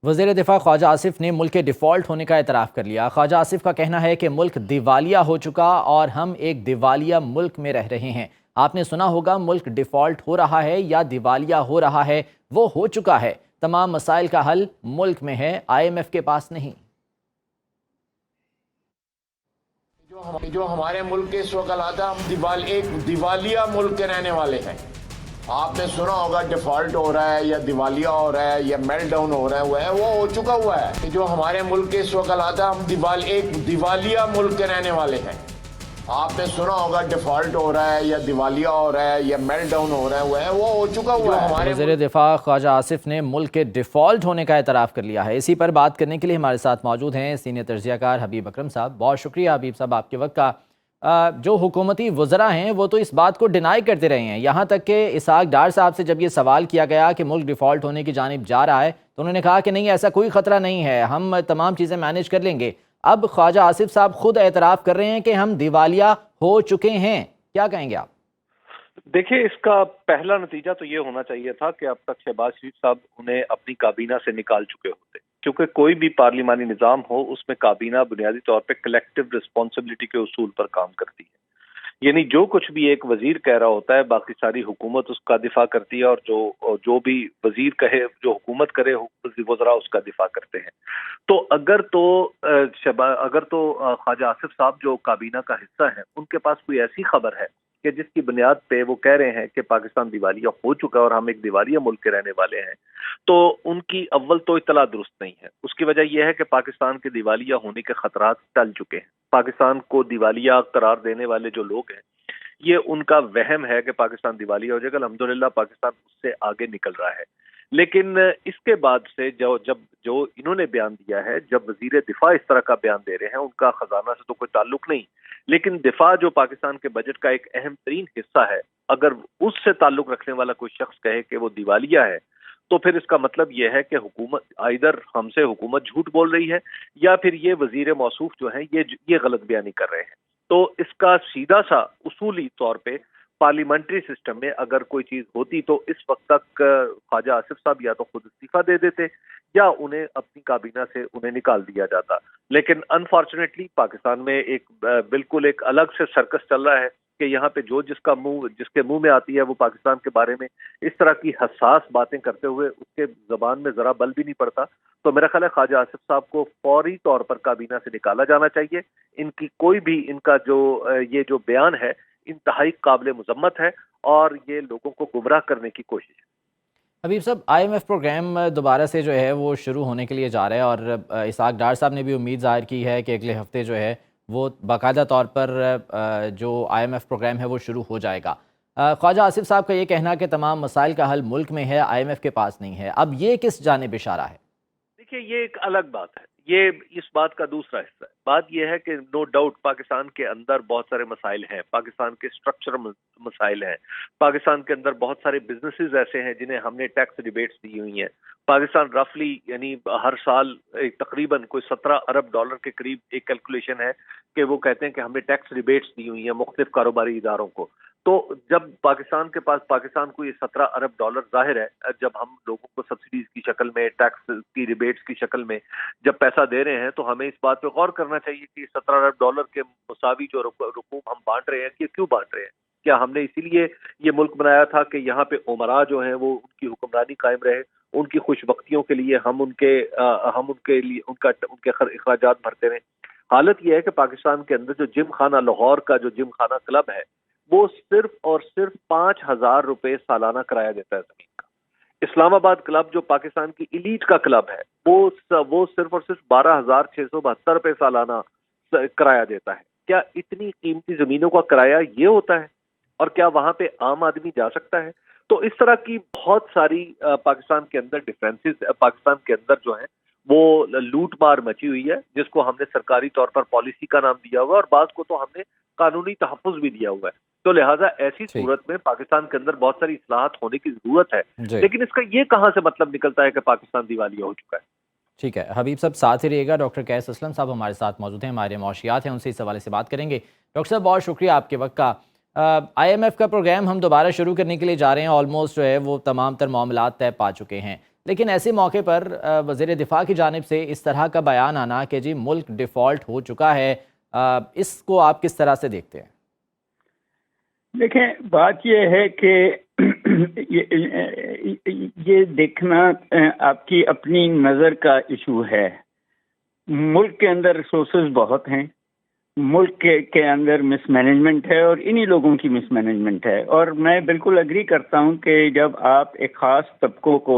وزیر دفاع خواجہ آصف نے ملک کے ڈیفالٹ ہونے کا اعتراف کر لیا۔ خواجہ آصف کا کہنا ہے کہ ملک دیوالیہ ہو چکا اور ہم ایک دیوالیہ ملک میں رہ رہے ہیں۔ آپ نے سنا ہوگا ملک ڈیفالٹ ہو رہا ہے یا دیوالیہ ہو رہا ہے، وہ ہو چکا ہے۔ تمام مسائل کا حل ملک میں ہے، IMF کے پاس نہیں۔ جو ہمارے ملک کے اس وقت حالات ہیں، ہم ایک دیوالیہ ملک کے رہنے والے ہیں۔ آپ نے سنا ہوگا ڈیفالٹ ہو رہا ہے یا دیوالیہ ہو رہا ہے یا میلٹ ڈاؤن ہو رہا ہے، وہ ہو چکا ہوا ہے۔ جو ہمارے ملک کے اس وقت حالات ہیں، ہم ایک دیوالیہ ملک کے رہنے والے ہیں۔ آپ نے سنا ہوگا ڈیفالٹ ہو رہا ہے یا دیوالیہ ہو رہا ہے یا میلٹ ڈاؤن ہو رہا ہے، وہ ہو چکا ہوا ہے۔ وزیر دفاع خواجہ آصف نے ملک کے ڈیفالٹ ہونے کا اعتراف کر لیا ہے۔ اسی پر بات کرنے کے لیے ہمارے ساتھ موجود ہیں سینئر تجزیہ کار حبیب اکرم صاحب۔ بہت شکریہ حبیب صاحب آپ کے وقت کا۔ جو حکومتی وزراء ہیں وہ تو اس بات کو ڈینائی کرتے رہے ہیں، یہاں تک کہ اسحاق ڈار صاحب سے جب یہ سوال کیا گیا کہ ملک ڈیفالٹ ہونے کی جانب جا رہا ہے تو انہوں نے کہا کہ نہیں، ایسا کوئی خطرہ نہیں ہے، ہم تمام چیزیں مینیج کر لیں گے۔ اب خواجہ آصف صاحب خود اعتراف کر رہے ہیں کہ ہم دیوالیہ ہو چکے ہیں، کیا کہیں گے آپ؟ دیکھیں، اس کا پہلا نتیجہ تو یہ ہونا چاہیے تھا کہ اب تک شہباز شریف صاحب انہیں اپنی کابینہ سے نکال چکے ہوتے، کیونکہ کوئی بھی پارلیمانی نظام ہو اس میں کابینہ بنیادی طور پہ کلیکٹیو رسپانسبلٹی کے اصول پر کام کرتی ہے۔ یعنی جو کچھ بھی ایک وزیر کہہ رہا ہوتا ہے باقی ساری حکومت اس کا دفاع کرتی ہے، اور جو بھی وزیر کہے، جو حکومت کرے، وزراء اس کا دفاع کرتے ہیں۔ تو اگر تو خواجہ آصف صاحب جو کابینہ کا حصہ ہیں ان کے پاس کوئی ایسی خبر ہے کہ جس کی بنیاد پہ وہ کہہ رہے ہیں کہ پاکستان دیوالیہ ہو چکا ہے اور ہم ایک دیوالیہ ملک کے رہنے والے ہیں، تو ان کی اول تو اطلاع درست نہیں ہے۔ اس کی وجہ یہ ہے کہ پاکستان کے دیوالیہ ہونے کے خطرات ٹل چکے ہیں۔ پاکستان کو دیوالیہ قرار دینے والے جو لوگ ہیں، یہ ان کا وہم ہے کہ پاکستان دیوالیہ ہو جائے گا۔ الحمدللہ پاکستان اس سے آگے نکل رہا ہے۔ لیکن اس کے بعد سے جو انہوں نے بیان دیا ہے، جب وزیر دفاع اس طرح کا بیان دے رہے ہیں، ان کا خزانہ سے تو کوئی تعلق نہیں، لیکن دفاع جو پاکستان کے بجٹ کا ایک اہم ترین حصہ ہے، اگر اس سے تعلق رکھنے والا کوئی شخص کہے کہ وہ دیوالیہ ہے تو پھر اس کا مطلب یہ ہے کہ حکومت جھوٹ بول رہی ہے، یا پھر یہ وزیر موصوف جو ہیں یہ غلط بیانی کر رہے ہیں۔ تو اس کا سیدھا سا اصولی طور پہ پارلیمنٹری سسٹم میں اگر کوئی چیز ہوتی تو اس وقت تک خواجہ آصف صاحب یا تو خود استعفیٰ دے دیتے یا انہیں اپنی کابینہ سے انہیں نکال دیا جاتا۔ لیکن انفارچونیٹلی پاکستان میں بالکل ایک الگ سے سرکس چل رہا ہے کہ یہاں پہ جس کے منہ میں آتی ہے وہ پاکستان کے بارے میں اس طرح کی حساس باتیں کرتے ہوئے اس کے زبان میں ذرا بل بھی نہیں پڑتا۔ تو میرا خیال ہے خواجہ آصف صاحب کو فوری طور پر کابینہ سے نکالا جانا چاہیے۔ ان کی کوئی بھی ان کا یہ جو بیان ہے انتہائی قابل مذمت ہے اور یہ لوگوں کو گمراہ کرنے کی کوشش ہے۔ حبیب صاحب، IMF پروگرام دوبارہ سے جو ہے وہ شروع ہونے کے لیے جا رہا ہے، اور اسحاق ڈار صاحب نے بھی امید ظاہر کی ہے کہ اگلے ہفتے جو ہے وہ باقاعدہ طور پر جو IMF پروگرام ہے وہ شروع ہو جائے گا۔ خواجہ آصف صاحب کا یہ کہنا کہ تمام مسائل کا حل ملک میں ہے، IMF کے پاس نہیں ہے، اب یہ کس جانب اشارہ ہے؟ دیکھیے، یہ ایک الگ بات ہے، یہ اس بات کا دوسرا حصہ ہے۔ بات یہ ہے کہ نو ڈاؤٹ پاکستان کے اندر بہت سارے مسائل ہیں، پاکستان کے اسٹرکچر مسائل ہیں، پاکستان کے اندر بہت سارے بزنسز ایسے ہیں جنہیں ہم نے ٹیکس ریبیٹس دی ہوئی ہیں۔ پاکستان رفلی یعنی ہر سال تقریباً کوئی 17 ارب ڈالر کے قریب ایک کیلکولیشن ہے کہ وہ کہتے ہیں کہ ہم نے ٹیکس ریبیٹس دی ہوئی ہیں مختلف کاروباری اداروں کو۔ تو جب پاکستان کو یہ 17 ارب ڈالر ظاہر ہے، جب ہم لوگوں کو سبسڈیز کی شکل میں، ٹیکس کی ریبیٹس کی شکل میں جب پیسہ دے رہے ہیں تو ہمیں اس بات پہ غور کرنا چاہیے کہ 17 ارب ڈالر کے مساوی جو رقوم ہم بانٹ رہے ہیں کہ کیوں بانٹ رہے ہیں؟ کیا ہم نے اسی لیے یہ ملک بنایا تھا کہ یہاں پہ عمراء جو ہیں وہ ان کی حکمرانی قائم رہے، ان کی خوش بختیوں کے لیے ہم ان کے اخراجات بھرتے رہیں؟ حالت یہ ہے کہ پاکستان کے اندر جو جم خانہ لاہور کا جو جم خانہ کلب ہے وہ صرف اور صرف 5,000 روپے سالانہ کرایہ دیتا ہے زمین کا۔ اسلام آباد کلب جو پاکستان کی ایلیٹ کا کلب ہے وہ صرف اور صرف 12,672 روپے سالانہ کرایہ دیتا ہے۔ کیا اتنی قیمتی زمینوں کا کرایہ یہ ہوتا ہے؟ اور کیا وہاں پہ عام آدمی جا سکتا ہے؟ تو اس طرح کی بہت ساری پاکستان کے اندر ڈیفرنسز، پاکستان کے اندر جو ہیں وہ لوٹ مار مچی ہوئی ہے، جس کو ہم نے سرکاری طور پر پالیسی کا نام دیا ہوا ہے اور بعض کو تو ہم نے قانونی تحفظ بھی دیا ہوا ہے۔ تو لہٰذا ایسی صورت میں پاکستان کے اندر بہت ساری اصلاحات ہونے کی ضرورت ہے، لیکن اس کا یہ کہاں سے مطلب نکلتا ہے کہ پاکستان دیوالیہ ہو چکا ہے؟ ٹھیک ہے حبیب صاحب، ساتھ ہی رہیے گا۔ ڈاکٹر قیس اسلم صاحب ہمارے ساتھ موجود ہیں، ہمارے معاشیات ہیں، ان سے اس حوالے سے بات کریں گے۔ ڈاکٹر صاحب بہت شکریہ آپ کے وقت کا۔ IMF کا پروگرام ہم دوبارہ شروع کرنے کے لیے جا رہے ہیں، آلموسٹ جو ہے وہ تمام تر معاملات طے پا چکے ہیں، لیکن ایسے موقع پر وزیر دفاع کی جانب سے اس طرح کا بیان آنا کہ جی ملک ڈیفالٹ ہو چکا ہے، اس کو آپ کس طرح سے دیکھتے ہیں؟ دیکھیں، بات یہ ہے کہ یہ دیکھنا آپ کی اپنی نظر کا ایشو ہے۔ ملک کے اندر ریسورسز بہت ہیں، ملک کے اندر مس مینجمنٹ ہے اور انہی لوگوں کی مس مینجمنٹ ہے، اور میں بالکل اگری کرتا ہوں کہ جب آپ ایک خاص طبقوں کو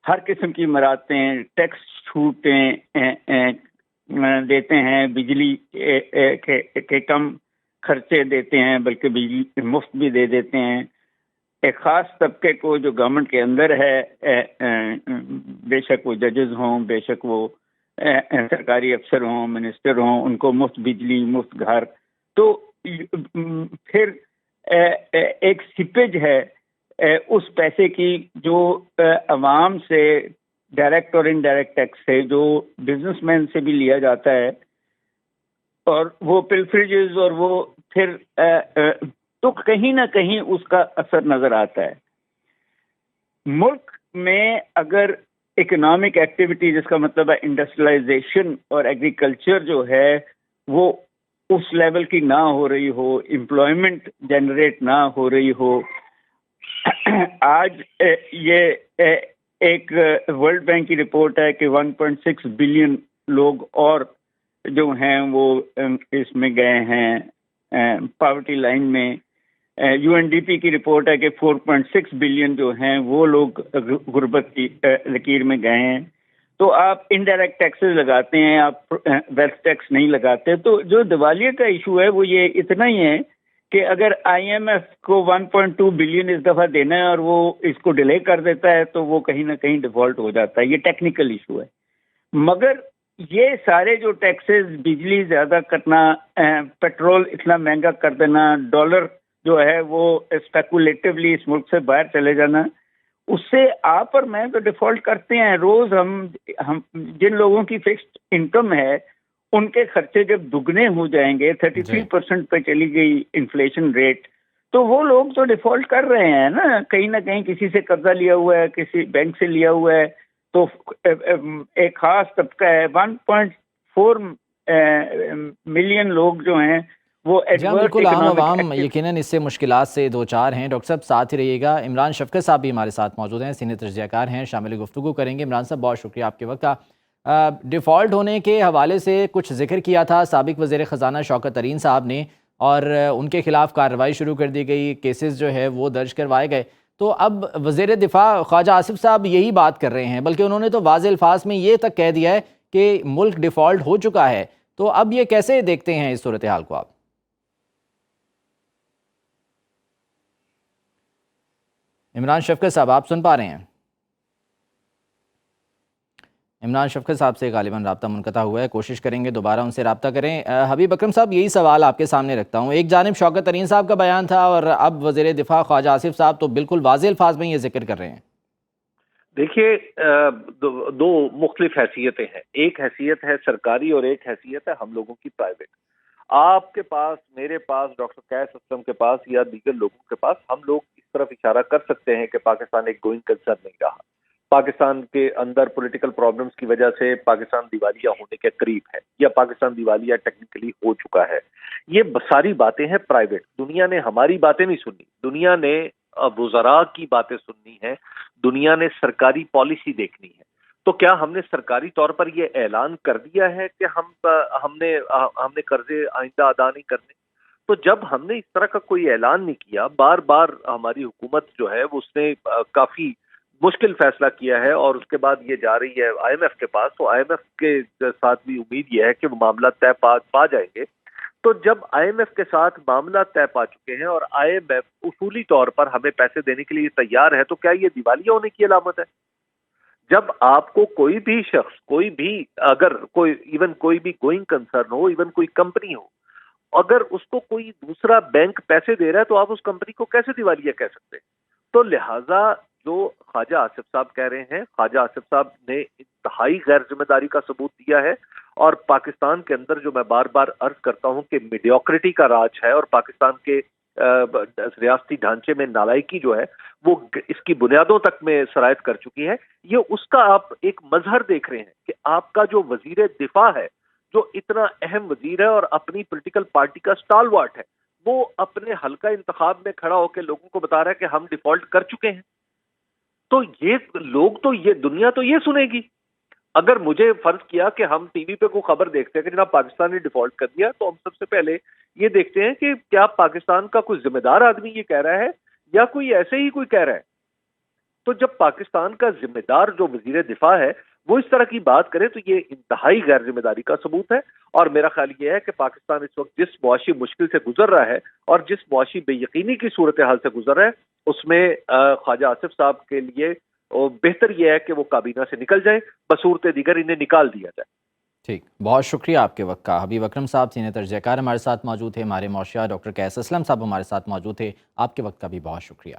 ہر قسم کی مراعاتیں، ٹیکس چھوٹیں دیتے ہیں، بجلی کے کم خرچے دیتے ہیں، بلکہ بجلی مفت بھی دے دیتے ہیں، ایک خاص طبقے کو جو گورنمنٹ کے اندر ہے، بے شک وہ ججز ہوں، بے شک وہ سرکاری افسر ہوں، منسٹر ہوں، ان کو مفت بجلی، مفت گھر، تو پھر ایک سپیج ہے اس پیسے کی جو عوام سے ڈائریکٹ اور انڈائریکٹ ٹیکس سے جو بزنس مین سے بھی لیا جاتا ہے، اور وہ پلفریجز اور وہ پھر تو کہیں نہ کہیں اس کا اثر نظر آتا ہے۔ ملک میں اگر اکنامک ایکٹیویٹی، جس کا مطلب ہے انڈسٹریلائزیشن اور ایگریکلچر جو ہے وہ اس لیول کی نہ ہو رہی ہو، امپلائمنٹ جنریٹ نہ ہو رہی ہو، آج یہ ایک ورلڈ بینک کی رپورٹ ہے کہ 1.6 بلین لوگ اور جو ہیں وہ اس میں گئے ہیں پاورٹی لائن میں۔ یو این ڈی پی کی رپورٹ ہے کہ 4.6 بلین جو ہیں وہ لوگ غربت کی لکیر میں گئے ہیں۔ تو آپ انڈائریکٹ ٹیکسز لگاتے ہیں، آپ ویلتھ ٹیکس نہیں لگاتے۔ تو جو دیوالیہ کا ایشو ہے وہ یہ اتنا ہی ہے کہ اگر آئی ایم ایف کو 1.2 بلین اس دفعہ دینا ہے اور وہ اس کو ڈیلے کر دیتا ہے تو وہ کہیں نہ کہیں ڈیفالٹ ہو جاتا ہے۔ یہ ٹیکنیکل ایشو ہے، مگر یہ سارے جو ٹیکسز، بجلی زیادہ کرنا، پیٹرول اتنا مہنگا کر دینا، ڈالر جو ہے وہ اسپیکولیٹولی اس ملک سے باہر چلے جانا، اس سے آپ اور میں تو ڈیفالٹ کرتے ہیں۔ روز ہم جن لوگوں کی فکسڈ انکم ہے ان کے خرچے جب دگنے ہو جائیں گے، 33% پہ چلی گئی انفلیشن ریٹ، تو وہ لوگ تو ڈیفالٹ کر رہے ہیں نا، کہیں نہ کہیں کسی سے قرضہ لیا ہوا ہے، کسی بینک سے لیا ہوا ہے۔ تو ایک خاص طبقہ ہے، 1.4 ملین لوگ جو ہیں وہ بالکل عام عوام یقیناً اس سے مشکلات سے دو چار ہیں۔ ڈاکٹر صاحب ساتھ ہی رہیے گا، عمران شفقت صاحب بھی ہمارے ساتھ موجود ہیں، سینئر تجزیہ کار ہیں، شامل گفتگو کریں گے۔ عمران صاحب بہت شکریہ آپ کے وقت کا۔ ڈیفالٹ ہونے کے حوالے سے کچھ ذکر کیا تھا سابق وزیر خزانہ شوکت ترین صاحب نے، اور ان کے خلاف کارروائی شروع کر دی گئی، کیسز جو ہے وہ درج کروائے گئے۔ تو اب وزیر دفاع خواجہ آصف صاحب یہی بات کر رہے ہیں، بلکہ انہوں نے تو واضح الفاظ میں یہ تک کہہ دیا ہے کہ ملک ڈیفالٹ ہو چکا ہے۔ تو اب یہ کیسے دیکھتے ہیں اس صورتحال کو آپ؟ عمران شفقت صاحب آپ سن پا رہے ہیں؟ عمران شفقت صاحب سے غالباً رابطہ منقطع ہوا ہے، کوشش کریں گے دوبارہ ان سے رابطہ کریں۔ حبیب اکرم صاحب یہی سوال آپ کے سامنے رکھتا ہوں، ایک جانب شوکت ترین صاحب کا بیان تھا اور اب وزیر دفاع خواجہ آصف صاحب تو بالکل واضح الفاظ میں یہ ذکر کر رہے ہیں۔ دیکھیے، دو مختلف حیثیتیں ہیں، ایک حیثیت ہے سرکاری اور ایک حیثیت ہے ہم لوگوں کی پرائیویٹ۔ آپ کے پاس، میرے پاس، ڈاکٹر قیس اسلم کے پاس یا دیگر لوگوں کے پاس، ہم لوگ اس طرف اشارہ کر سکتے ہیں کہ پاکستان ایک گوئنگ کنسرن نہیں رہا۔ پاکستان کے اندر پولیٹیکل پرابلمز کی وجہ سے پاکستان دیوالیہ ہونے کے قریب ہے، یا پاکستان دیوالیہ ٹیکنیکلی ہو چکا ہے۔ یہ ساری باتیں ہیں پرائیویٹ۔ دنیا نے ہماری باتیں نہیں سنی، دنیا نے وزراء کی باتیں سننی ہیں، دنیا نے سرکاری پالیسی دیکھنی ہے۔ تو کیا ہم نے سرکاری طور پر یہ اعلان کر دیا ہے کہ ہم نے قرضے آئندہ ادا نہیں کرنے؟ تو جب ہم نے اس طرح کا کوئی اعلان نہیں کیا، بار بار ہماری حکومت جو ہے اس نے کافی مشکل فیصلہ کیا ہے، اور اس کے بعد یہ جا رہی ہے آئی ایم ایف کے پاس، تو آئی ایم ایف کے ساتھ بھی امید یہ ہے کہ وہ معاملات طے پا جائیں گے۔ تو جب آئی ایم ایف کے ساتھ معاملات طے پا چکے ہیں اور آئی ایم ایف اصولی طور پر ہمیں پیسے دینے کے لیے تیار ہے، تو کیا یہ دیوالیہ ہونے کی علامت ہے؟ جب آپ کو کوئی بھی شخص، کوئی بھی، اگر کوئی بھی گوئنگ کنسرن ہو، ایون کوئی کمپنی ہو، اگر اس کو کوئی دوسرا بینک پیسے دے رہا ہے تو آپ اس کمپنی کو کیسے دیوالیہ کہہ سکتے ہیں؟ تو لہٰذا جو خواجہ آصف صاحب کہہ رہے ہیں، خواجہ آصف صاحب نے انتہائی غیر ذمہ داری کا ثبوت دیا ہے، اور پاکستان کے اندر جو میں بار بار عرض کرتا ہوں کہ میڈیوکریٹی کا راج ہے، اور پاکستان کے ریاستی ڈھانچے میں نالائکی جو ہے وہ اس کی بنیادوں تک میں سرایت کر چکی ہے. یہ اس کا آپ ایک مظہر دیکھ رہے ہیں کہ آپ کا جو وزیر دفاع ہے، جو اتنا اہم وزیر ہے اور اپنی پولیٹیکل پارٹی کا اسٹالوارٹ ہے، وہ اپنے حلقہ انتخاب میں کھڑا ہو کے لوگوں کو بتا رہا ہے کہ ہم ڈیفالٹ کر چکے ہیں. تو یہ لوگ تو یہ دنیا تو یہ سنے گی. اگر مجھے فرض کیا کہ ہم ٹی وی پہ کوئی خبر دیکھتے ہیں کہ جناب پاکستان نے ڈیفالٹ کر دیا، تو ہم سب سے پہلے یہ دیکھتے ہیں کہ کیا پاکستان کا کوئی ذمہ دار آدمی یہ کہہ رہا ہے یا کوئی ایسے ہی کوئی کہہ رہا ہے. تو جب پاکستان کا ذمہ دار جو وزیر دفاع ہے وہ اس طرح کی بات کرے تو یہ انتہائی غیر ذمہ داری کا ثبوت ہے. اور میرا خیال یہ ہے کہ پاکستان اس وقت جس معاشی مشکل سے گزر رہا ہے اور جس معاشی بے یقینی کی صورتحال سے گزر رہا ہے، اس میں خواجہ آصف صاحب کے لیے بہتر یہ ہے کہ وہ کابینہ سے نکل جائیں، بصورت دیگر انہیں نکال دیا جائے. ٹھیک، بہت شکریہ آپ کے وقت کا. حبیب اکرم صاحب سینئر تجزیہ کار ہمارے ساتھ موجود تھے. ہمارے معاشیات ڈاکٹر قیس اسلم صاحب ہمارے ساتھ موجود تھے. آپ کے وقت کا بھی بہت شکریہ.